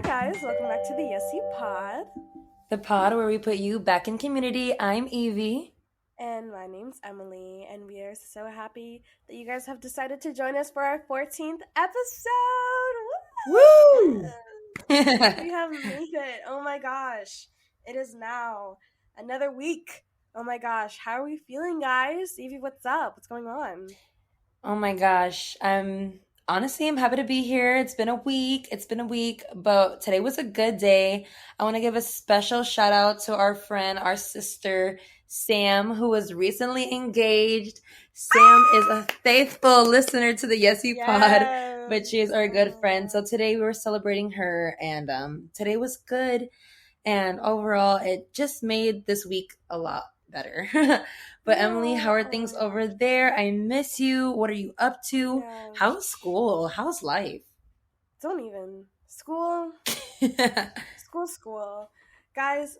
Hi guys, welcome back to the Yes You Pod. The pod where we put you back in community. I'm Evie. And my name's Emily, and we are so happy that you guys have decided to join us for our 14th episode. Woo! We have made it. Oh my gosh. It is now another week. Oh my gosh. How are we feeling, guys? Evie, what's up? What's going on? Oh my gosh. I'm happy to be here. It's been a week. But today was a good day. I want to give a special shout out to our friend, our sister, Sam, who was recently engaged. Sam is a faithful listener to the Yes You Pod, but Yes. she is our good friend. So today we were celebrating her, and today was good. And overall, it just made this week a lot better. But Emily, how are things Oh, over there? I miss you. What are you up to? yes. How's school? How's life? Don't even. School. Guys,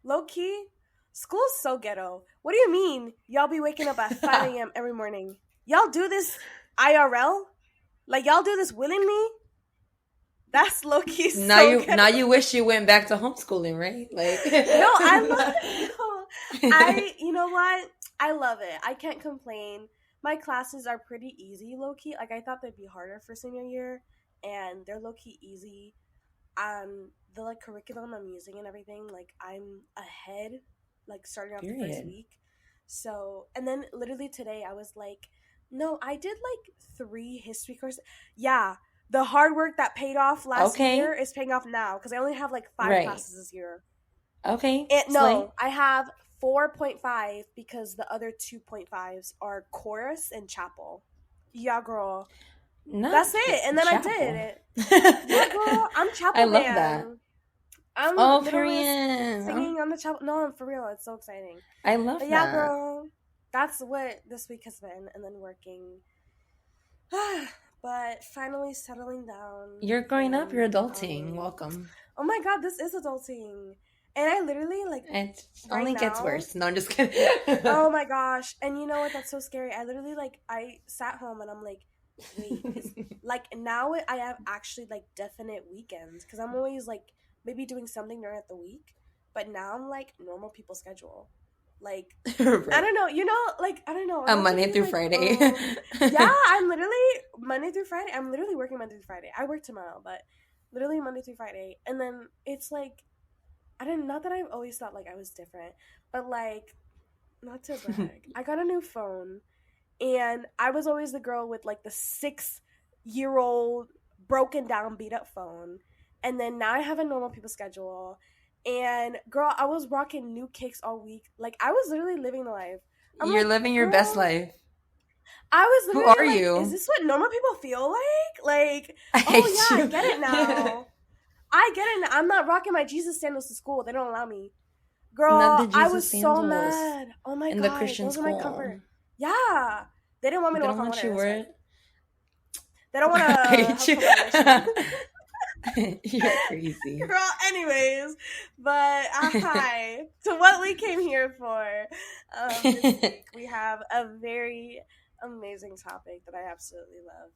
low key, school's so ghetto. What do you mean? Y'all be waking up at 5 a.m. every morning. Y'all do this IRL? Like, y'all do this willingly? That's low key now so you now ghetto. you wish you went back to homeschooling, right? Like No, I love it. No, you know what? I love it. I can't complain. My classes are pretty easy, low key. Like, I thought they'd be harder for senior year, and they're low key easy. The like curriculum I'm using and everything, like I'm ahead, like starting off the first Period. week. So, and then literally today I was like, no, I did like 3 history courses. Yeah, the hard work that paid off last year Okay. is paying off now because I only have like 5 Right. classes this year. Okay. And Slay. no, I have 4.5 because the other 2.5s are chorus and chapel. Yeah, girl. That's Not it. And then I did chapel. it. Yeah, girl, I'm I chapel love that. band. I'm Oh, literally period. singing on the chapel. No, for real. It's so exciting. I love But yeah, that. girl, that's what this week has been. And then working. But finally settling down. You're growing up, And you're adulting. Welcome. oh my god, this is adulting. And I literally, like, It right only gets now. worse. No, I'm just kidding. Oh my gosh. And you know what? That's so scary. I literally, like, I sat home and I'm like, wait, like, now I have actually, like, definite weekends. Because I'm always, like, maybe doing something during the week. But now I'm, like, normal people schedule. Like, I Right. don't know. Like, I don't know. A Not to Monday be, through like, Friday. yeah, I'm literally Monday through Friday. I'm literally working Monday through Friday. I work tomorrow, but literally Monday through Friday. And then it's, like, not that I've always thought, like, I was different. But, like, not to brag, I got a new phone, and I was always the girl with like the 6-year old broken down, beat up phone. And then now I have a normal people schedule. And girl, I was rocking new kicks all week. Like, I was literally living the life. I'm You're like, living your best girl, life. I was Who are literally like, is you? this what normal people feel like? Like, I oh hate yeah, I you. get it now. I get it now. I'm not rocking my Jesus sandals to school. They don't allow me. Not the Girl, I Jesus was so sandals mad. Oh my in the god, Christian those are my school. comfort. Yeah, they didn't want me to They walk don't on want water. you That's wear right. it. They don't want to I hate have you. contamination. You're crazy. Girl, anyways, but hi to what we came here for. This week we have a very amazing topic that I absolutely love.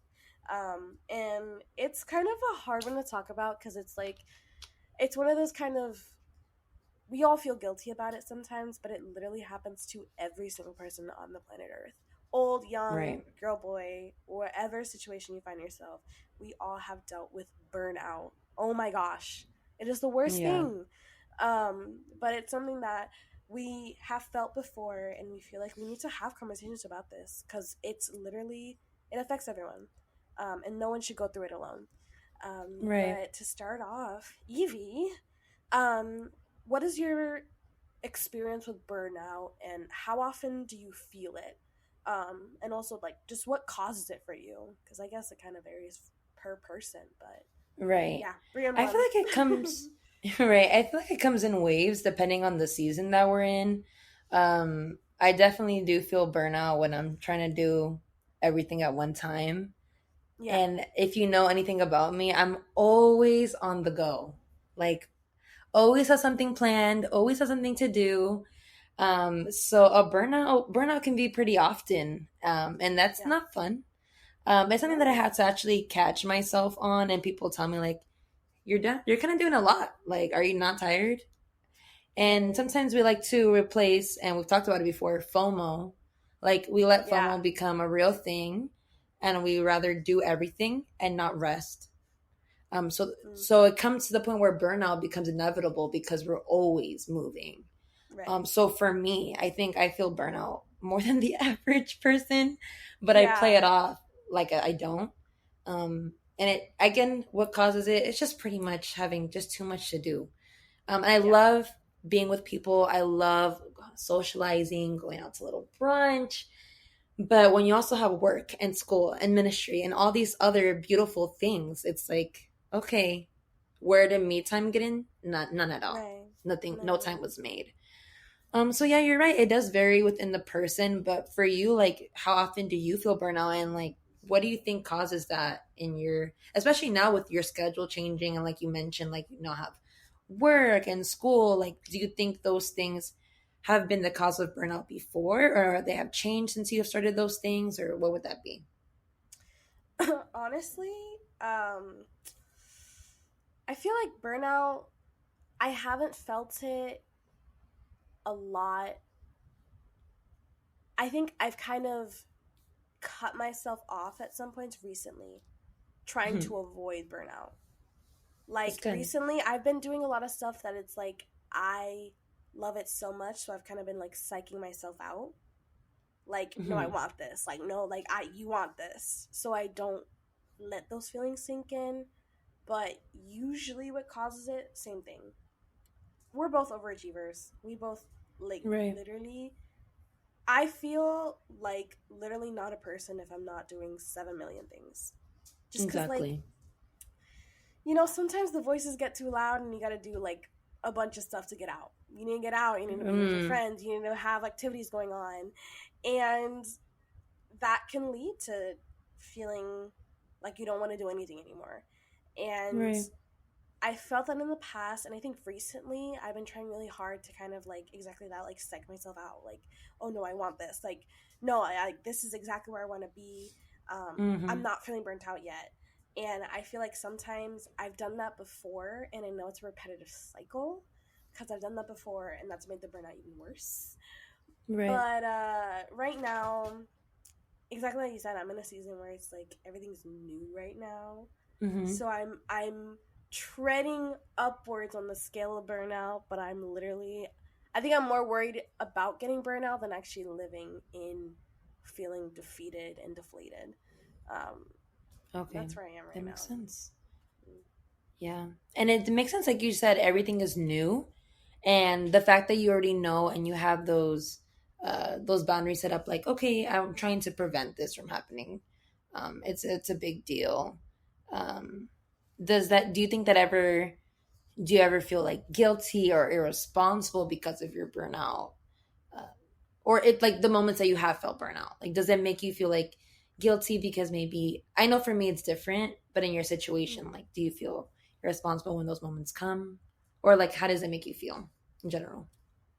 And it's kind of a hard one to talk about because it's like, it's one of those kind of, we all feel guilty about it sometimes, but it literally happens to every single person on the planet Earth. Old, young, Right. girl, boy, whatever situation you find yourself, we all have dealt with burnout. Oh my gosh. It is the worst Yeah. thing. But it's something that we have felt before, and we feel like we need to have conversations about this because it's literally, it affects everyone. And no one should go through it alone. Right. But to start off, Evie, um, what is your experience with burnout, and how often do you feel it? And also, like, just what causes it for you? Because I guess it kind of varies per person, but Right. yeah, 3 and I feel 1. like it comes right. I feel like it comes in waves depending on the season that we're in. I definitely do feel burnout when I'm trying to do everything at one time. Yeah, And if you know anything about me, I'm always on the go. Like always have something planned, always have something to do. So a burnout can be pretty often. And that's yeah, not fun. It's something that I no, had to actually catch myself on, and people tell me like, you're done. You're kind of doing a lot. Like, are you not tired? And sometimes we like to replace, and we've talked about it before, FOMO. Like, we let Yeah. FOMO become a real thing, and we rather do everything and not rest. So Mm-hmm. it comes to the point where burnout becomes inevitable because we're always moving. Right. So for me, I think I feel burnout more than the average person, but I play Yeah. it off like I don't. And it again, what causes it? It's just pretty much having just too much to do. And I Yeah. love being with people. I love socializing, going out to a little brunch. But when you also have work and school and ministry and all these other beautiful things, it's like, okay, where did me time get in? None at all. Right. Nothing. No time Right. was made. So yeah, you're right. It does vary within the person, but for you, like, how often do you feel burnout, and like, what do you think causes that in your, especially now with your schedule changing, and like you mentioned, like, have work and school. Like, do you think those things have been the cause of burnout before, or they have changed since you have started those things, or what would that be? Honestly, um, I feel like burnout, I haven't felt it a lot. I think I've kind of cut myself off at some points recently, trying to avoid burnout. That's Like good. recently, I've been doing a lot of stuff that it's like I love it so much, so I've kind of been like psyching myself out. Like, no, I Hmm. want this. Like, no, like you want this. So I don't let those feelings sink in. But usually, what causes it, same thing. We're both overachievers. We both like Right. literally. I feel like literally not a person if I'm not doing 7 million things. Just because, like, Exactly. sometimes the voices get too loud and you got to do like a bunch of stuff to get out. You need to get out, you need to be with your Mm, friends, you need to have activities going on. And that can lead to feeling like you don't want to do anything anymore. And right. I felt that in the past, and I think recently I've been trying really hard to kind of like exactly that, like psych myself out, like, oh no, I want this, like, no, this is exactly where I want to be. I'm Hmm. not feeling burnt out yet, and I feel like sometimes I've done that before, and I know it's a repetitive cycle because I've done that before, and that's made the burnout even worse. Right. But right now, exactly like you said, I'm in a season where it's like everything's new right now, Hmm. so I'm treading upwards on the scale of burnout, but I think I'm more worried about getting burnout than actually living in feeling defeated and deflated. Um, Okay, that's where I am that right makes now. sense. Yeah. And it makes sense, like you said, everything is new. And the fact that you already know and you have those boundaries set up, like, okay, I'm trying to prevent this from happening. It's a big deal. Um, do you think that ever do you ever feel like guilty or irresponsible because of your burnout? Uh, or it like the moments that you have felt burnout, like, does it make you feel like guilty because maybe, I know for me it's different, but in your situation, Mm-hmm. like, do you feel irresponsible when those moments come, or like, how does it make you feel in general?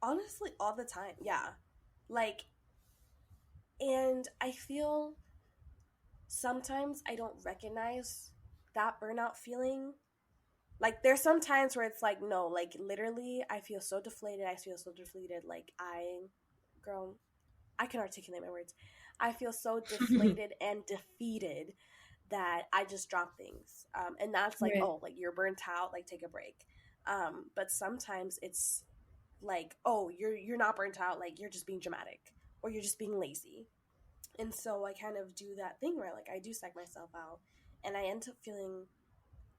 Honestly, all the time, yeah. Like, and I feel sometimes I don't recognize that burnout feeling. Like there's some times where it's like no, like literally I feel so deflated. I feel so deflated. Like girl, I can articulate my words. I feel so deflated and defeated that I just drop things. And that's like, Right. oh, like you're burnt out. Like take a break. But sometimes it's like, oh, you're not burnt out. Like you're just being dramatic or you're just being lazy. And so I kind of do that thing where like I do psych myself out, and I end up feeling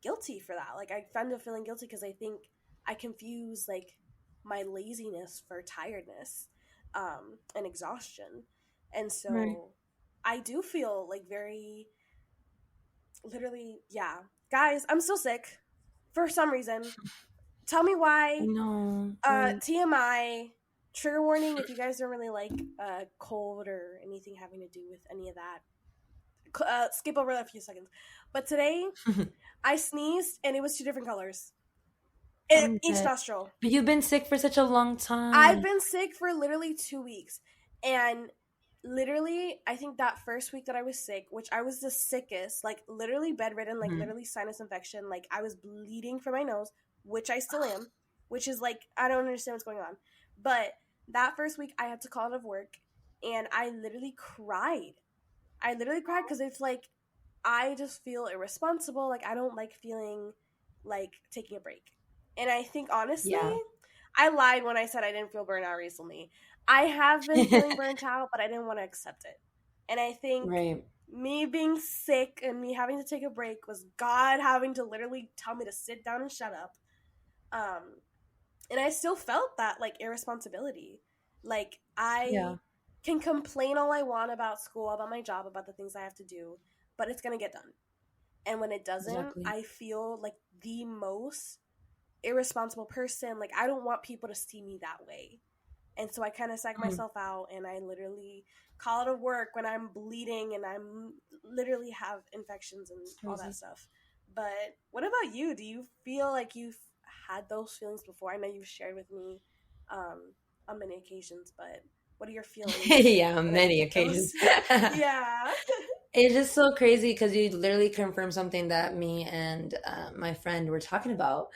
guilty for that. Like I end up feeling guilty because I think I confuse like my laziness for tiredness, and exhaustion. And Right. so I do feel like very literally, yeah. Guys, I'm still sick for some reason. Tell me I why. know, right. TMI, trigger warning if you guys don't really like cold or anything having to do with any of that. Skip over a few seconds. But today I sneezed and it was two different colors. I'm Each dead. nostril. But you've been sick for such a long I've time. been sick for literally 2 weeks, and literally, I think that first week that I was sick, which I was the sickest, like literally bedridden, like Mhm. literally sinus infection, like I was bleeding from my nose, which I still am, which is like I don't understand what's going on. But that first week I had to call out of work and I literally cried. I literally cried because it's like I just feel irresponsible. Like I don't like feeling like taking a break. And I think honestly, Yeah. I lied when I said I didn't feel burnout recently. I have been feeling burnt out, but I didn't want to accept it. And I think Right. me being sick and me having to take a break was God having to literally tell me to sit down and shut up. Um, and I still felt that like irresponsibility. Like Yeah. I can complain all I want about school, about my job, about the things I have to do, but it's gonna get done. And when it doesn't, Exactly. I feel like the most irresponsible person. Like I don't want people to see me that way. And so I kind of psych Mhm. myself out and I literally call out of work when I'm bleeding and I'm literally have infections and It's all that crazy. stuff. But what about you? Do you feel like you've had those feelings before? I know you've shared with me on many occasions, but what are your feelings Yeah, on whenever you many get occasions. those? Yeah. It's just so crazy because you literally confirmed something that me and my friend were talking about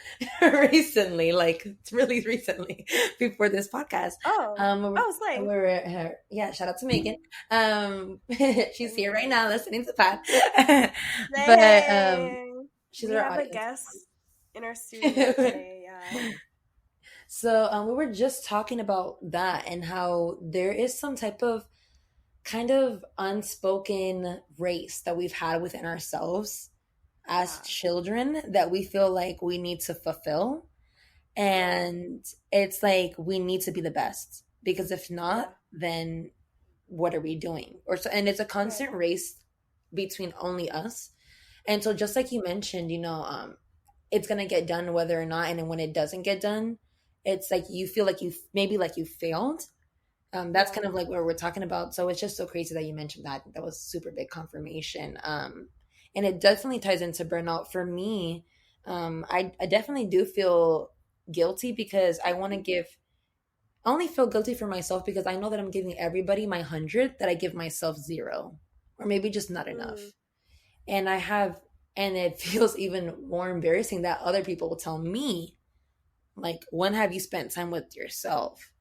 recently, like really recently before this podcast. Oh, oh, We slay. were yeah, shout out to Megan. She's here right Period. now listening to the pod. But Slay. she's We our have a audience. guest in our studio today. Yeah. So we were just talking about that and how there is some type of kind of unspoken race that we've had within ourselves as Yeah. children that we feel like we need to fulfill. Yeah. And it's like we need to be the best because if not, Yeah. then what are we doing? Or so, and it's a Right. constant race between only us. And so, just like you mentioned, it's gonna get done whether or not, and then when it doesn't get done, it's like you feel like you maybe like you failed. That's Yeah. kind of like what we're talking about. So it's just so crazy that you mentioned that. That was super big confirmation. And it definitely ties into burnout for me. I definitely do feel guilty because I want to give. I only feel guilty for myself because I know that I'm giving everybody my 100, that I give myself zero, or maybe just not Mm. enough. And I have, and it feels even more embarrassing that other people will tell me, like, when have you spent time with yourself?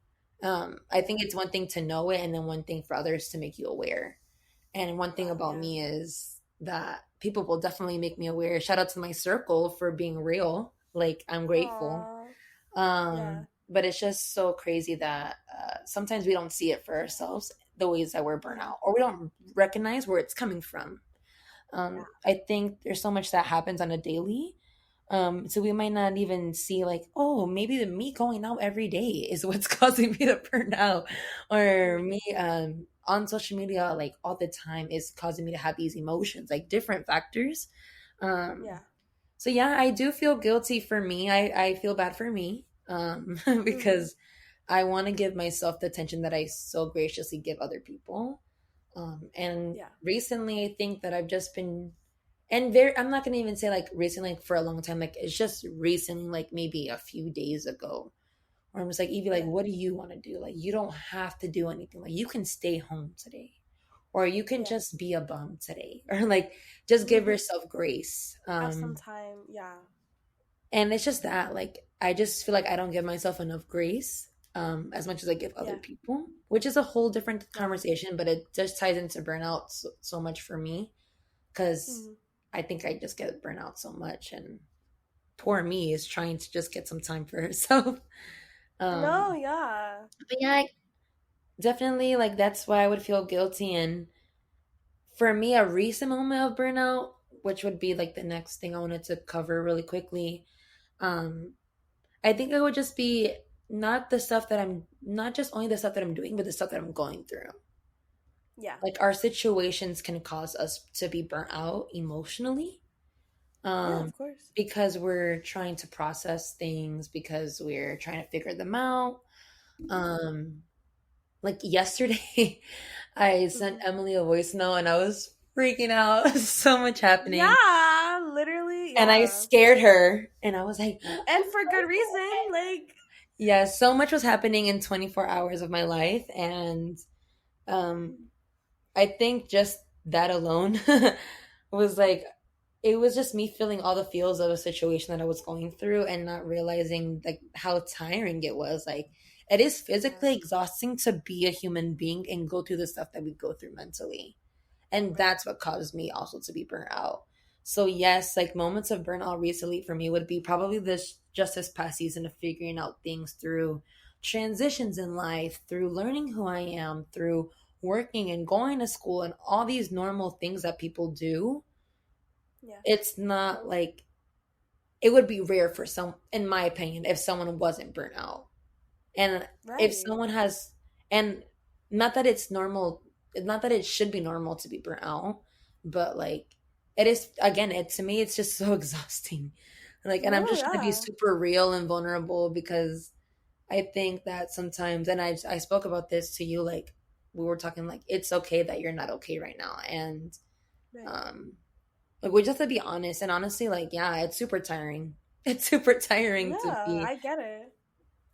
I think Yeah. it's one thing to know it, and then one thing for others to make you aware. And one thing about Yeah. me is that people will definitely make me aware. Shout out to my circle for being real. Like, I'm grateful. Aw. Yeah. But it's just so crazy that sometimes we don't see it for ourselves, the ways that we're burnt Mm. out, or we don't recognize where it's coming from. Yeah. I think there's so much that happens on a daily. So we might not even see like, oh, maybe the me going out every day is what's causing me to burn out, or Mm. me on social media like all the time is causing me to have these emotions, like different factors. Um, Yeah. so yeah, I do feel guilty for me. I feel bad for me Mm-hmm. because I want to give myself the attention that I so graciously give other people. And Yeah. recently, I think that I've just been, and very, I'm not gonna even say like recently, like for a long time, like it's just recently, like maybe a few days ago, where I'm just like, Evie, like, Yeah. what do you want to do? Like, you don't have to do anything. Like, you can stay home today, or you can Yeah. just be a bum today, or like just give Mm-hmm. yourself grace. Have some time. Yeah. And it's just that, like, I just feel like I don't give myself enough grace as much as I give other Yeah. people, which is a whole different Yeah. conversation, but it just ties into burnout so much for me because Mm-hmm. I think I just get burnout so much, and poor me is trying to just get some time for herself. No. um, Yeah. but yeah, definitely, like, that's why I would feel guilty. And for me, a recent moment of burnout, which would be like the next thing I wanted to cover really quickly, um, I think it would just be not the stuff that I'm not just only the stuff that I'm doing, but the stuff that I'm going through. Yeah. Like our situations can cause us to be burnt out emotionally. Yeah. Um Of course. because we're trying to process things, because we're trying to figure them out. Um like yesterday I sent Mm-hmm. Emily a voice note and I was freaking out. So much happening. Yeah. Literally. And I Yeah. scared her and I was like, And for good reason. Like. yeah, so much was happening in 24 hours of my life. And I think just that alone was like, it was just me feeling all the feels of a situation that I was going through and not realizing like how tiring it was. Like, it is Yeah. physically exhausting to be a human being and go through the stuff that we go through mentally. And Right. that's what caused me also to be burnt out. So yes, like moments of burnout recently for me would be probably this past season of figuring out things through transitions in life, through learning who I am, through working and going to school and all these normal things that people do. Yeah. It's not like, it would be rare for some, in my opinion, if someone wasn't burnt out. And if Right. someone has, and not that it's normal, not that it should be normal to be burnt out, but like, it is, again, it to me, it's just so exhausting. Like, and I'm No, just trying to be yeah. super real and vulnerable because I think that sometimes, and I spoke about this to you, like, we were talking, like, it's okay that you're not okay right now. And, Right. um, like, we just have to be honest. And honestly, like, yeah, it's super tiring. It's super tiring to Yeah, be I get it.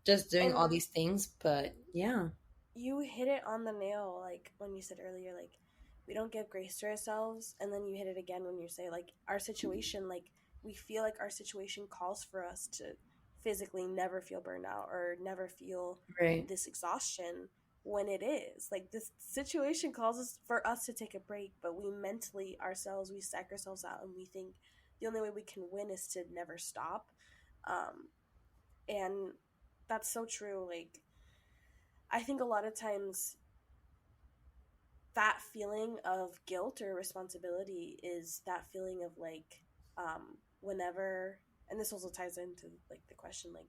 just doing all And these things, but yeah. you hit it on the nail, like when you said earlier, like we don't give grace to ourselves, and then you hit it again when you say like our situation, like we feel like our situation calls for us to physically never feel burnout or never feel Right. this exhaustion when it is like this situation calls us for us to take a break, but we mentally ourselves we psych ourselves out and we think the only way we can win is to never stop. Um, and that's so true. Like I think a lot of times that feeling of guilt or responsibility is that feeling of like whenever, and this also ties into like the question, like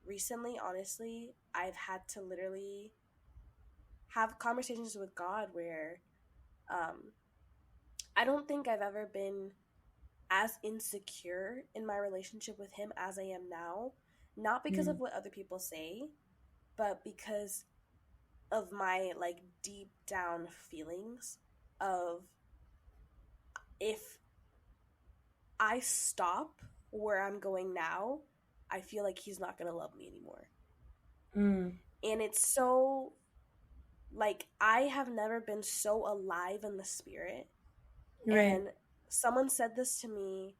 recently honestly I've had to literally have conversations with God where um I don't think I've ever been as insecure in my relationship with him as I am now, not because of Mm. what other people say, but because of my like deep down feelings of if I stop where I'm going now, I feel like he's not going to love me anymore. Mm. And it's so like I have never been so alive in the spirit. Right. And someone said this to me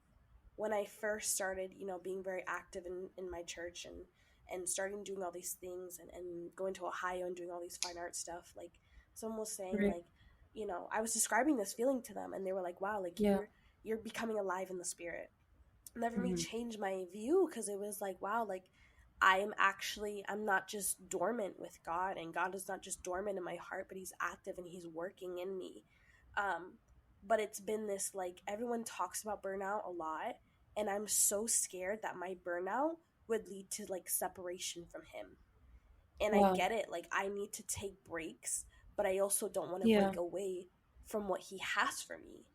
when I first started, being very active in my church and starting doing all these things and going to Ohio and doing all these fine art stuff. Like someone was saying Right. like, I was describing this feeling to them and they were like, wow, like Yeah. you're becoming alive in the spirit. And that for me Hmm. changed my view because it was like, wow, like I'm not just dormant with God, and God is not just dormant in my heart, but he's active and he's working in me. um but it's been this like everyone talks about burnout a lot, and I'm so scared that my burnout would lead to like separation from him. And I Wow. get it, like I need to take breaks, but I also don't want to Yeah. break away from what he has for me.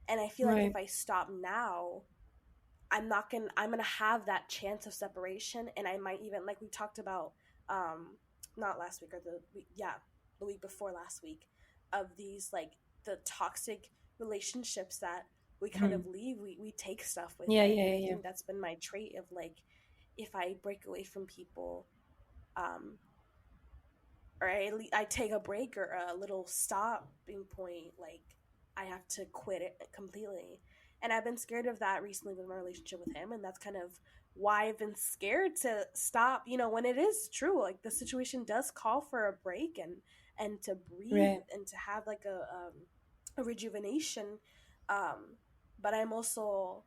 And I feel like Right. if I stop now, I'm gonna have that chance of separation, and I might even, like we talked about, not last week or the week before last week, of these like the toxic relationships that we kind Hmm. of leave, we take stuff with Yeah. it. Yeah. And Yeah. I Yeah. think that's been my trait of like, if I break away from people, um or I take a break or a little stopping point, like I have to quit it completely. And I've been scared of that recently with my relationship with him, and that's kind of why I've been scared to stop. When it is true, like the situation does call for a break and to breathe Right. and to have like a rejuvenation. Um, but I'm also,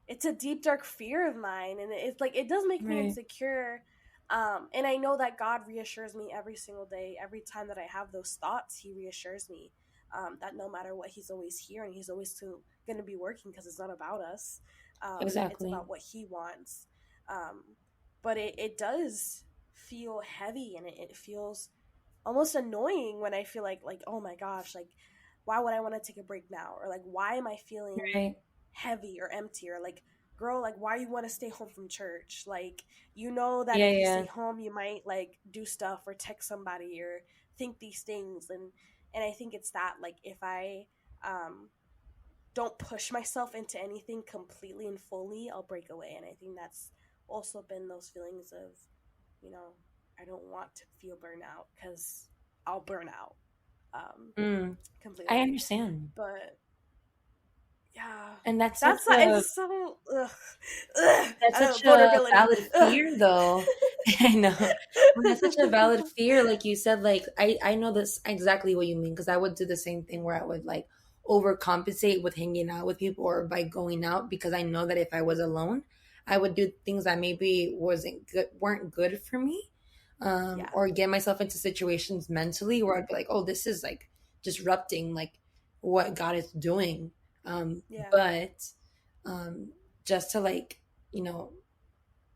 it's a deep dark fear of mine, and it's like it does make me Right. insecure. And I know that God reassures me every single day. Every time that I have those thoughts, he reassures me, that no matter what, he's always here and he's always going to be working, because it's not about us. It's Exactly. about what he wants. um, but it does feel heavy, and it feels almost annoying when I feel like oh my gosh, like why would I want to take a break now, or like why am I feeling Right. heavy or empty, or like girl, like why you want to stay home from church, like that Yeah. if you Yeah. stay home you might like do stuff or text somebody or think these things. And I think it's that, like if I um don't push myself into anything completely and fully, I'll break away. And I think that's also been those feelings of, you know I don't want to feel burnout because I'll burn out. um, Mm, I completely. understand. But yeah, And that's such that's a it's so ugh, That's such a vulnerability. valid Ugh. fear, though. I know. Well, that's such a valid fear. Like you said, like I know this exactly what you mean because I would do the same thing where I would like overcompensate with hanging out with people or by going out because I know that if I was alone, I would do things that maybe weren't good for me, Yeah, or get myself into situations mentally where I'd be like, oh, this is like disrupting like what God is doing. yeah, But um, just to like you know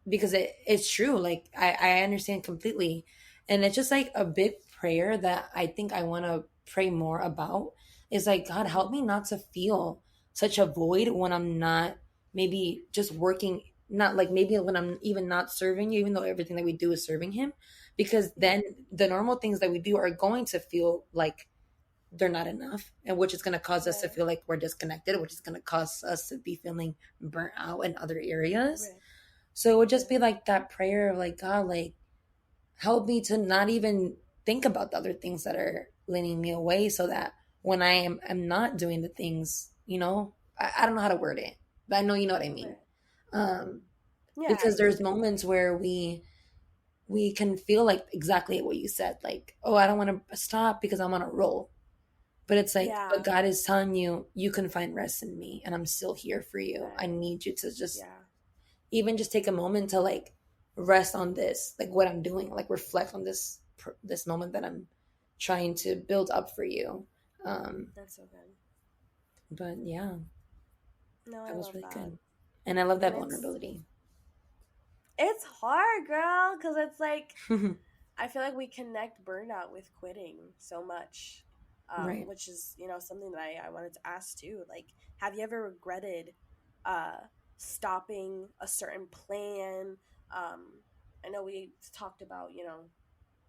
because it's true. Like I understand completely. And it's just like a big prayer that I think I want to pray more about is like, God, help hmm me not to feel such a void when I'm not maybe just working, not like maybe when I'm even not serving you, even though everything that we do is serving him. Because yeah, then the normal things that we do are going to feel like they're not enough, and which is going to cause us to right, feel like we're disconnected, which is going to cause us to be feeling burnt out in other areas. right, So it would just right, be like that prayer of like, God, like, help me to not even think about the other things that are leaning me away so that when am not doing the things, I don't know how to word it, but I know you know what I mean. right. Um, Yeah, I because there's totally get moments where we can feel like exactly what you said, like, oh, I don't want to stop because I'm on a roll. But it's it. like, but Yeah, God is telling you, you can find rest in me and I'm still here for you. I right. need you to just Yeah, even just take a moment to like rest on this, like what I'm doing, like reflect on this moment that I'm trying to build up for you. um that's so good. but yeah, No, I that was love really that. good, and I love And that vulnerability. it's hard, girl, because it's like I feel like we connect burnout with quitting so much, Right. which is something that I wanted to ask too. Like, have you ever regretted uh, stopping a certain plan? Um, I know we talked about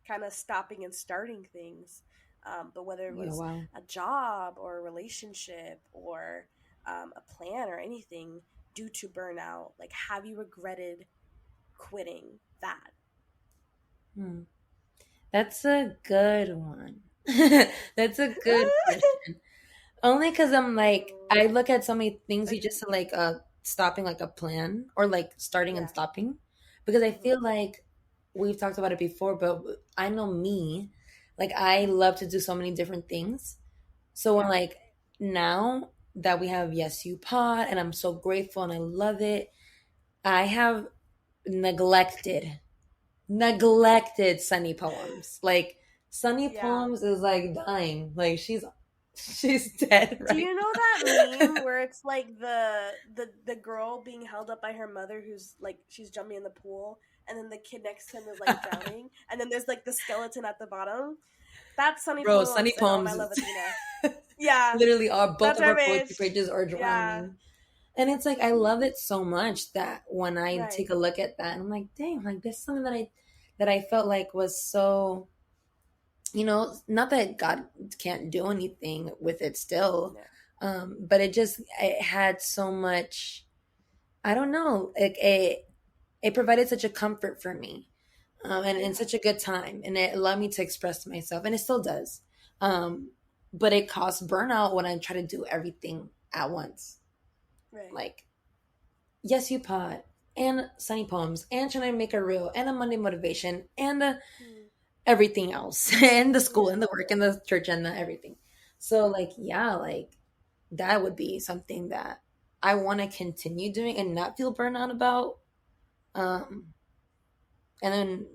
kind of stopping and starting things, but whether it Yeah, was wow. a job or a relationship or a plan or anything due to burnout, like have you regretted quitting that? Hmm. That's a good one. That's a good question. Only because I'm like, I look at so many things you just said, like stopping like a plan or like starting and Yeah. stopping. Because I hmm feel like we've talked about it before, but I know me, like I love to do so many different things. So when Yeah. like now that we have Yes You Pod and I'm so grateful and I love it, I have neglected Sunny Poems. Like Sunny Yeah. Poems is like dying. Like she's dead Do right you know that now. meme where it's like the girl being held up by her mother who's like she's jumping in the pool and then the kid next to him is like drowning and then there's like the skeleton at the bottom? That's Sunny Bro, Sunny Poems and All My Poems Love is Athena. Yeah. literally all both That's of our our poetry page. pages are Yeah. drowning. And it's like I love it so much that when I take Right. a look at that, I'm like, dang, like this is something that I felt like was so, not that God can't do anything with it still, Yeah. but it had so much. I don't know, it provided such a comfort for me, and in Yeah. such a good time, and it allowed me to express myself, and it still does. Um, but it caused burnout when I try to do everything at once, Right. like Yes You Pod and Sunny Poems and trying to make a reel and a Monday motivation and Mm. everything else and the school Yeah. and the work and the church and the everything. So like yeah, like that would be something that I want to continue doing and not feel burnout about. Um, and then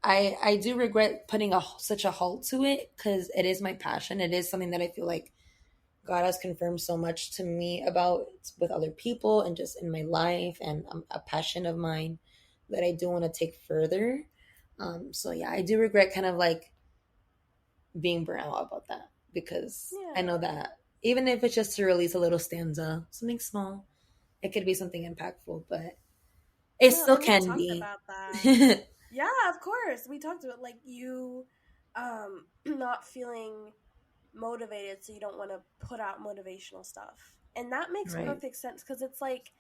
I do regret putting such a halt to it because it is my passion. It is something that I feel like God has confirmed so much to me about with other people and just in my life, and a passion of mine that I do want to take further. So yeah, I do regret kind of like being burnt out about that because I know Yeah. that even if it's just to release a little stanza, something small, it could be something impactful, but it No, still and we can talked be. about that. Yeah, of course. We talked about like you not feeling motivated so you don't want to put out motivational stuff. And that makes Right. perfect sense cuz it's like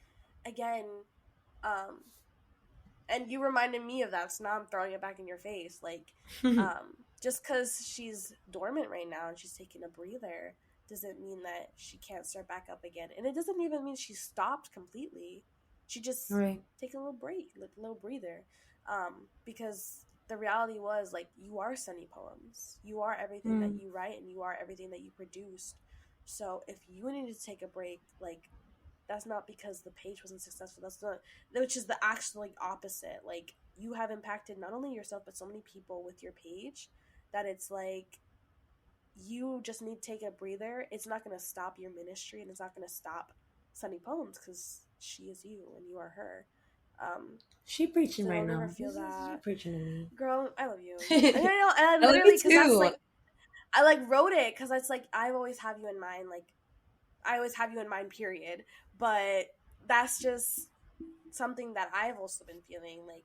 again and you reminded me of that so now I'm throwing it back in your face like um just because she's dormant right now and she's taking a breather doesn't mean that she can't start back up again. And it doesn't even mean she stopped completely. She just Right. taking a little break, like a little breather. Because the reality was like you are Sunny Poems. You are everything that Mm. you write and you are everything that you produce. So if you needed to take a break, like that's not because the page wasn't successful. That's not, which is the actual like opposite. Like you have impacted not only yourself but so many people with your page that it's like you just need to take a breather. It's not going to stop your ministry and it's not going to stop Sunny Poems because she is you and you are her. Um, She preaching so right don't ever now. feel She that, preaching to me. girl. I love you, and I I know, and I love you literally because that's too. like I like wrote it because it's like I always have you in mind. Like I always have you in mind. Period. But that's just something that I've also been feeling like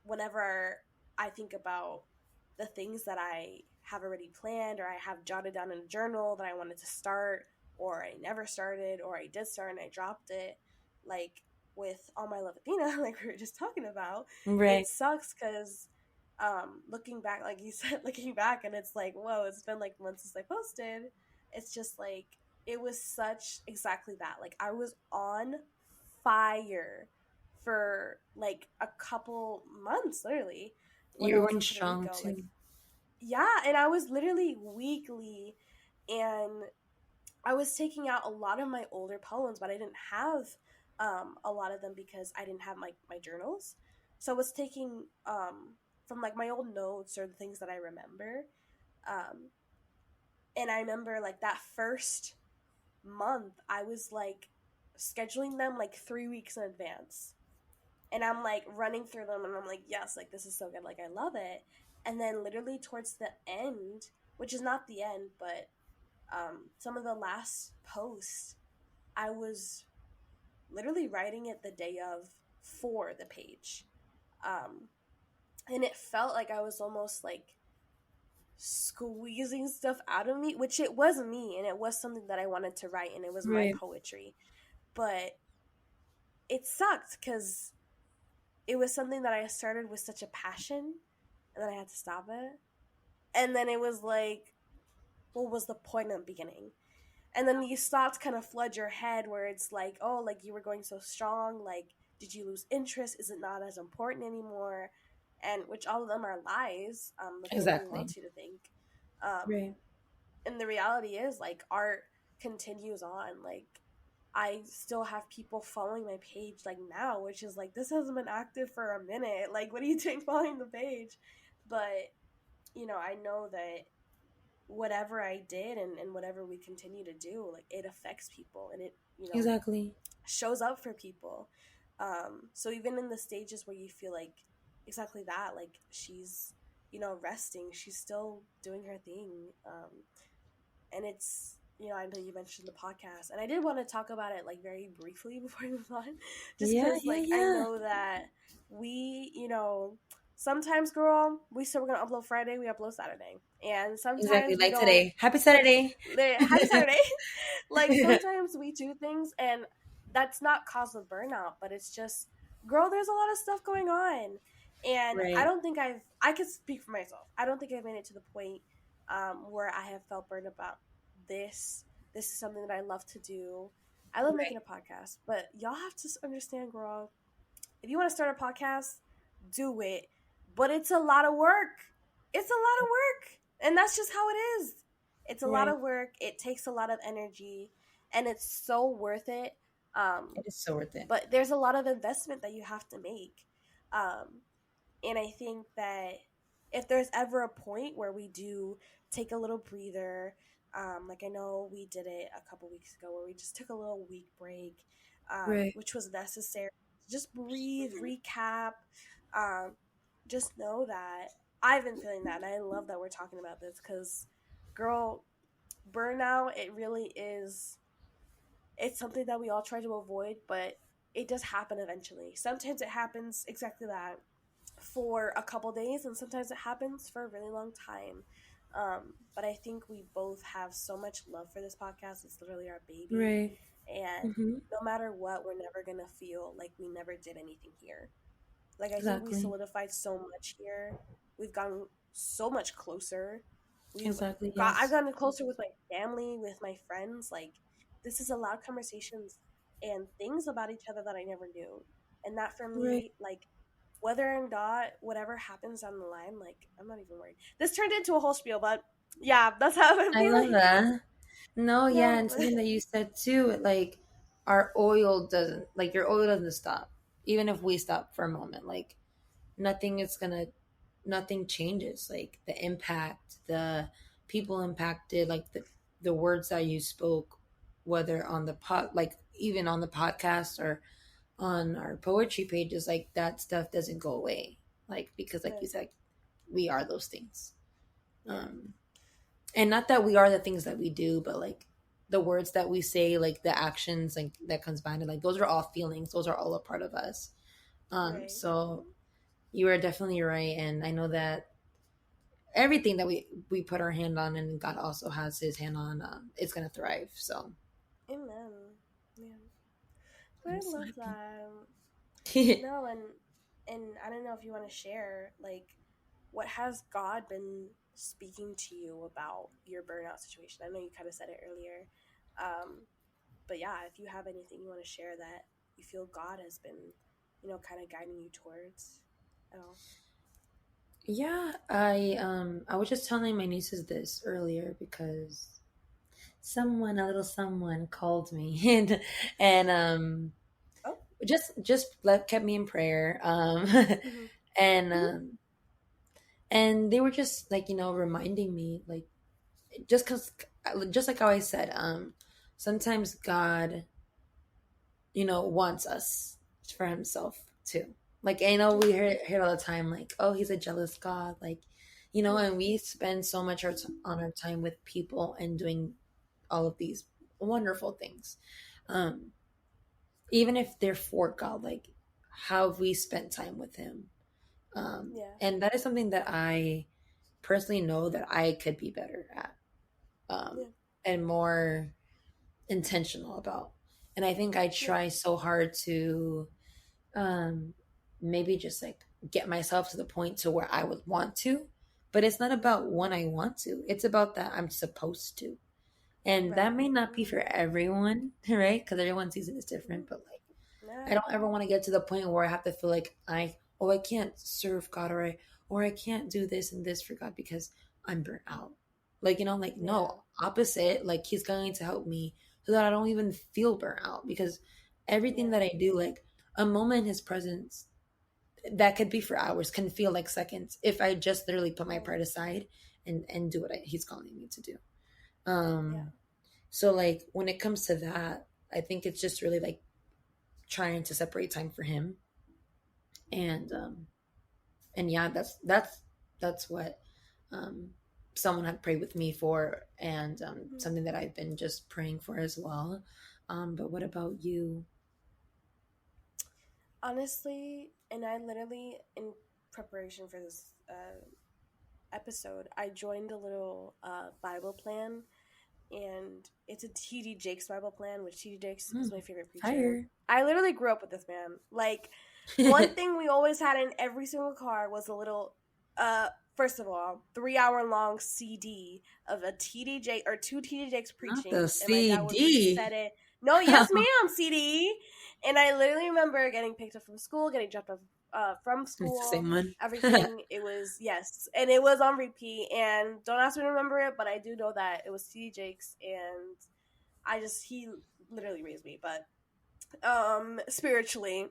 whenever I think about the things that I have already planned or I have jotted down in a journal that I wanted to start or I never started or I did start and I dropped it, like with All My Love Athena, like we were just talking about, it Right. sucks because looking back, like you said, looking back and it's like, whoa, it's been like months since I posted. It's just like, it was such exactly that. Like I was on fire for like a couple months, literally, when I You're was going in Puerto strong Rico. Like, too. yeah, and I was literally weekly, and I was taking out a lot of my older poems, but I didn't have a lot of them because I didn't have my journals. So I was taking from like my old notes or the things that I remember. Um, and I remember like that first month, I was like scheduling them like 3 weeks in advance and I'm like running through them and I'm like, yes, like this is so good, like I love it. And then literally towards the end, which is not the end, but some of the last posts, I was literally writing it the day of for the page. Um, and it felt like I was almost like squeezing stuff out of me, which it was me and it was something that I wanted to write and it was my Right. poetry. But it sucked because it was something that I started with such a passion and then I had to stop it. And then it was like, what was the point in the beginning? And then these thoughts kind of flood your head where it's like, oh, like you were going so strong. Like, did you lose interest? Is it not as important anymore? And which all of them are lies that the enemy Exactly. wants you to think. Um, Right. and the reality is, like, art continues on. Like, I still have people following my page like now, which is like this hasn't been active for a minute. Like, what are you doing following the page? But I know that whatever I did and whatever we continue to do, like it affects people and it Exactly. shows up for people. So even in the stages where you feel like exactly that, like she's resting, she's still doing her thing. And it's I know you mentioned the podcast and I did want to talk about it like very briefly before we move on, just Yeah, because yeah, like I yeah. know that we sometimes, girl, we said we're gonna upload Friday, we upload Saturday, and Exactly. sometimes we Like don't. today. Happy Saturday. Happy Saturday. Like sometimes we do things and that's not cause of burnout, but it's just, girl, there's a lot of stuff going on. And I Right. don't think I could speak for myself. I don't think I've made it to the point where I have felt burned about this. This is something that I love to do. I love Right. making a podcast, but y'all have to understand, girl, if you want to start a podcast, do it. But it's a lot of work. It's a lot of work. And that's just how it is. It's a lot Right. of work. It takes a lot of energy and it's so worth it. It is so worth it. But there's a lot of investment that you have to make. Um, and I think that if there's ever a point where we do take a little breather, like I know we did it a couple weeks ago where we just took a little week break, Right. which was necessary. Just breathe, recap. Um, just know that I've been feeling that, and I love that we're talking about this because, girl, burnout, it really is. It's something that we all try to avoid, but it does happen eventually. Sometimes it happens exactly that for a couple days, and sometimes it happens for a really long time. But I think we both have so much love for this podcast. It's literally our baby. Right. And Mm-hmm. no matter what, we're never going to feel like we never did anything here. Like, I think we Exactly. solidified so much here. We've gone so much closer. We've Exactly. I've Yes. gotten closer with my family, with my friends. Like, this has allowed conversations and things about each other that I never knew. And that for Right. me, like, whether or not whatever happens down the line, like, I'm not even worried. This turned into a whole spiel, but yeah, that's how I'm I love feeling. that. No, yeah, No, and but something that you said too, like our oil doesn't, like your oil doesn't stop. Even if we stop for a moment, like nothing is gonna, nothing changes. Like the impact, the people impacted, like the words that you spoke, whether on the like even on the podcast or on our poetry pages, like that stuff doesn't go away. Like because, like yeah, you said, we are those things. yeah, Um, and not that we are the things that we do, but like the words that we say, like the actions, like that comes behind it, like those are all feelings, those are all a part of us. right. So you are definitely right, and I know that everything that we put our hand on and God also has his hand on, it's gonna thrive. So Amen. Yeah, but I'm I so love happy. that. No, and I don't know if you want to share, like, what has God been speaking to you about your burnout situation? I know you kind of said it earlier, um, but yeah, if you have anything you want to share that you feel God has been, kind of guiding you towards at all. Yeah, I was just telling my nieces this earlier because someone, a little someone, called me and Oh, kept me in prayer. mm-hmm. And Mm-hmm. and they were just like, reminding me, like, just because, just like how I said, sometimes God, wants us for himself too. Like, I know we Yeah, hear all the time, like, oh, he's a jealous God, like, yeah, and we spend so much on our time with people and doing all of these wonderful things. um Even if they're for God, like, how have we spent time with him? yeah, And that is something that I personally know that I could be better at, yeah, and more intentional about. And I think I yeah, try so hard to, um, maybe just like get myself to the point to where I would want to, but it's not mm-hmm. about when I want to. It's about that I'm supposed to. And that Right. may not be Mm-hmm. for everyone, right? Because everyone's season is Mm-hmm. different, but like I Yeah, don't ever want to get to the point where I have to feel like I can't serve God, or I can't do this and this for God because I'm burnt out. Like, like, yeah, no, opposite, like he's going to help me so that I don't even feel burnt out, because everything yeah, that I do, like a moment in his presence that could be for hours can feel like seconds if I just literally put my yeah, pride aside and do what he's calling me to do. yeah, Um so like when it comes to that, I think it's just really like trying to separate time for him. And yeah, that's what, um someone had prayed with me for, and mm-hmm. something that I've been just praying for as well. But what about you? Honestly, and I literally, in preparation for this episode, I joined a little Bible plan, and it's a T.D. Jakes Bible plan, which T.D. Jakes Hmm, is my favorite preacher. fire. I literally grew up with this man. Like, one thing we always had in every single car was a little, uh, first of all, 3 hour long CD of a TD Jake or two TD Jakes Not preaching, the and my dad would reset CD. it. No, yes, ma'am, CD. And I literally remember getting picked up from school, getting dropped off from It's the school, same one. everything. It was, yes, and it was on repeat. And don't ask me to remember it, but I do know that it was TD Jakes, and he literally raised me, but spiritually,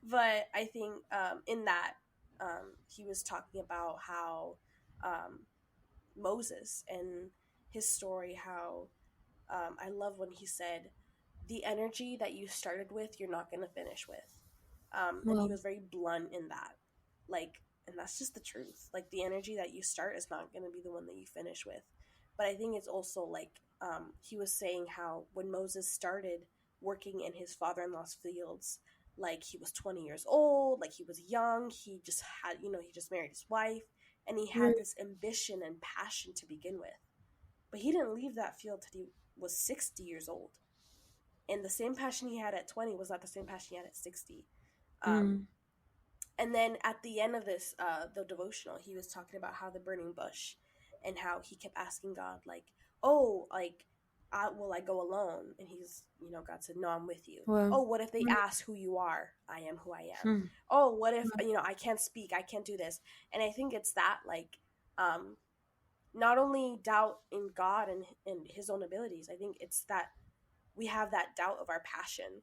but I think in that he was talking about how um Moses and his story, how I love when he said, the energy that you started with, you're not going to finish with. And he Well, was very blunt in that. Like, and that's just the truth. Like, the energy that you start is not going to be the one that you finish with. But I think it's also like, he was saying how when Moses started working in his father in law's fields, like, he was 20 years old, like, he was young, he just had, he just married his wife, and he had right. this ambition and passion to begin with. But he didn't leave that field till he was 60 years old. And the same passion he had at 20 was not the same passion he had at 60. Um, Mm, And then at the end of this, the devotional, he was talking about how the burning bush, and how he kept asking God, like, "Oh, like, will I go alone?" And God said, "No, I'm with you." Well, Oh, what if they ask who you are? I am who I am. hmm. Oh, what if I can't speak, I can't do this? And I think it's that, like, um, not only doubt in God and His own abilities. I think it's that we have that doubt of our passion.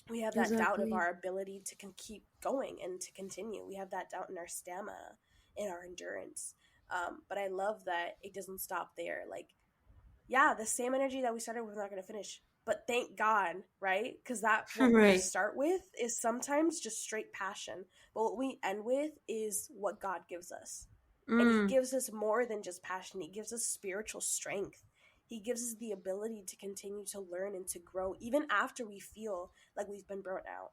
We have that doubt of Exactly. our ability to keep going and to continue. We have that doubt in our stamina, in our endurance. But I love that it doesn't stop there. Like, yeah, the same energy that we started with, we're not going to finish. But thank God, right? Because that what we Right. start with is sometimes just straight passion. But what we end with is what God gives us. And He Mm. gives us more than just passion, He gives us spiritual strength. He gives us the ability to continue to learn and to grow, even after we feel like we've been burnt out,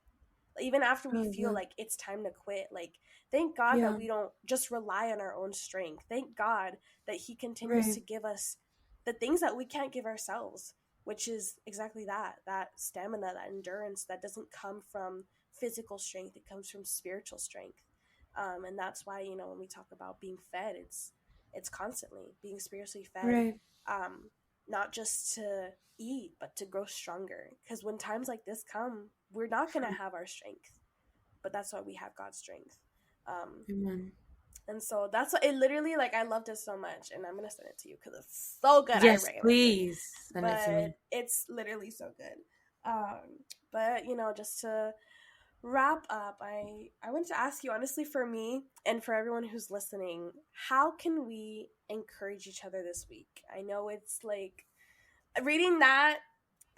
even after we Oh, feel yeah. like it's time to quit. Like, thank God that Yeah. we don't just rely on our own strength. Thank God that He continues Right. to give us the things that we can't give ourselves, which is exactly that stamina, that endurance that doesn't come from physical strength. It comes from spiritual strength. And that's why, when we talk about being fed, it's constantly being spiritually fed, Right. um, not just to eat, but to grow stronger. Because when times like this come, we're not going to have our strength, but that's why we have God's strength. Um, Amen. and so that's what it literally, like, I loved it so much, and I'm going to send it to you because it's so good. I Yes, recommend it. please send it to But me. it's literally so good. But, just to wrap up, I want to ask you, honestly, for me and for everyone who's listening, how can we encourage each other this week? I know it's like reading that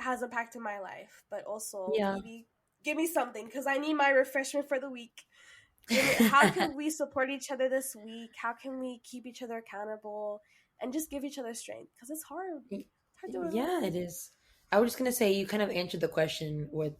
has impacted my life, but also, Yeah. Evie, give me something because I need my refreshment for the week. Give me, how can we support each other this week? How can we keep each other accountable and just give each other strength? Because it's hard. It's hard doing it Yeah, it alone. is. I was just gonna say you kind of answered the question with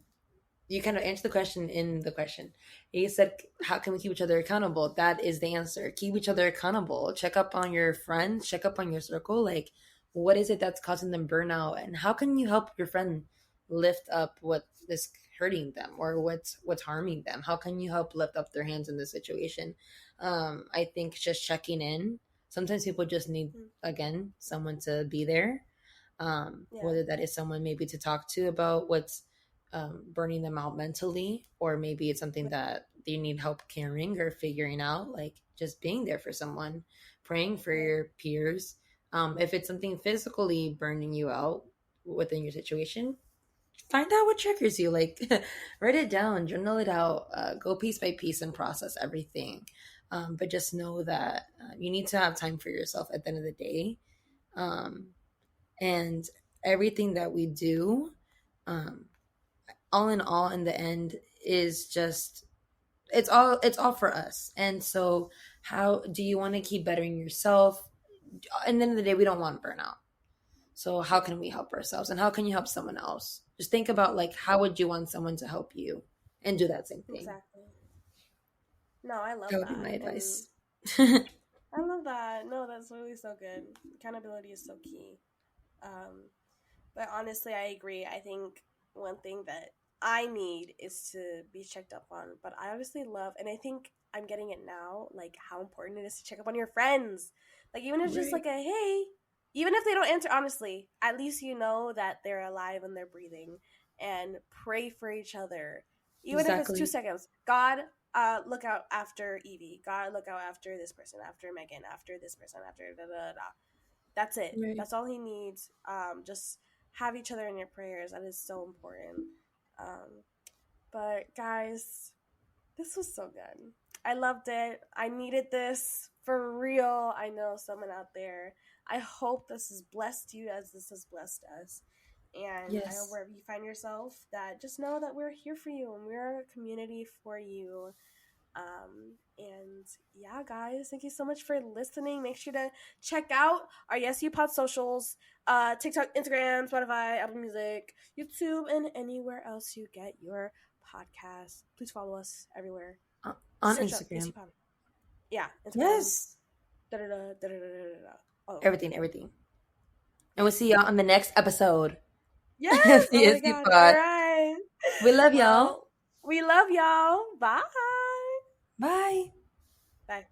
you kind of answered the question in the question. You said, "How can we keep each other accountable?" That is the answer. Keep each other accountable. Check up on your friends. Check up on your circle. Like, what is it that's causing them burnout, and how can you help your friend lift up what is hurting them or what's harming them? How can you help lift up their hands in this situation? I think just checking in. Sometimes people just need Mm. again someone to be there, Yeah, whether that is someone maybe to talk to about what's burning them out mentally, or maybe it's something that they need help carrying or figuring out, like just being there for someone, praying for right. your peers. If it's something physically burning you out within your situation, find out what triggers you. Like, write it down, journal it out, go piece by piece and process everything. But just know that you need to have time for yourself at the end of the day. Um, and everything that we do, um, all in all, in the end, is just it's all for us. And so how do you want to keep bettering yourself? And then of the day, we don't want burnout. So how Yeah, can we help ourselves, and how can you help someone else? Just think about, like, how would you want someone to help you, and do that same thing. exactly. No, I love That would be my that. And advice. I love that. No, that's really so good. Accountability is so key. Um, but honestly, I agree. I think one thing that I need is to be checked up on. But I obviously love, and I think I'm getting it now, like how important it is to check up on your friends. Like, even if it's just Right. like a hey, even if they don't answer honestly, at least you know that they're alive and they're breathing, and pray for each other. Even if it's two Exactly. seconds. God, look out after Evie. God, look out after this person, after Megan, after this person, after da da da. That's it. Right. That's all he needs. Just have each other in your prayers. That is so important. Um, but guys, this was so good. I loved it. I needed this for real. I know someone out there. I hope this has blessed you as this has blessed us. And I hope Yes. wherever you find yourself, that just know that we're here for you and we're a community for you. And yeah, guys, thank you so much for listening. Make sure to check out our Yes You Pod socials, TikTok, Instagram, Spotify, Apple Music, YouTube, and anywhere else you get your podcast. Please follow us everywhere. On Just search up Yes You Instagram. Pod. Yeah, Instagram. Yes. Da da da da da da da. Oh, Everything, everything. everything. And we'll Yes, see y'all on the next episode. yes. Oh my CSC God. All Pod. right. We love y'all. Well, we love y'all. Bye. Bye. Bye.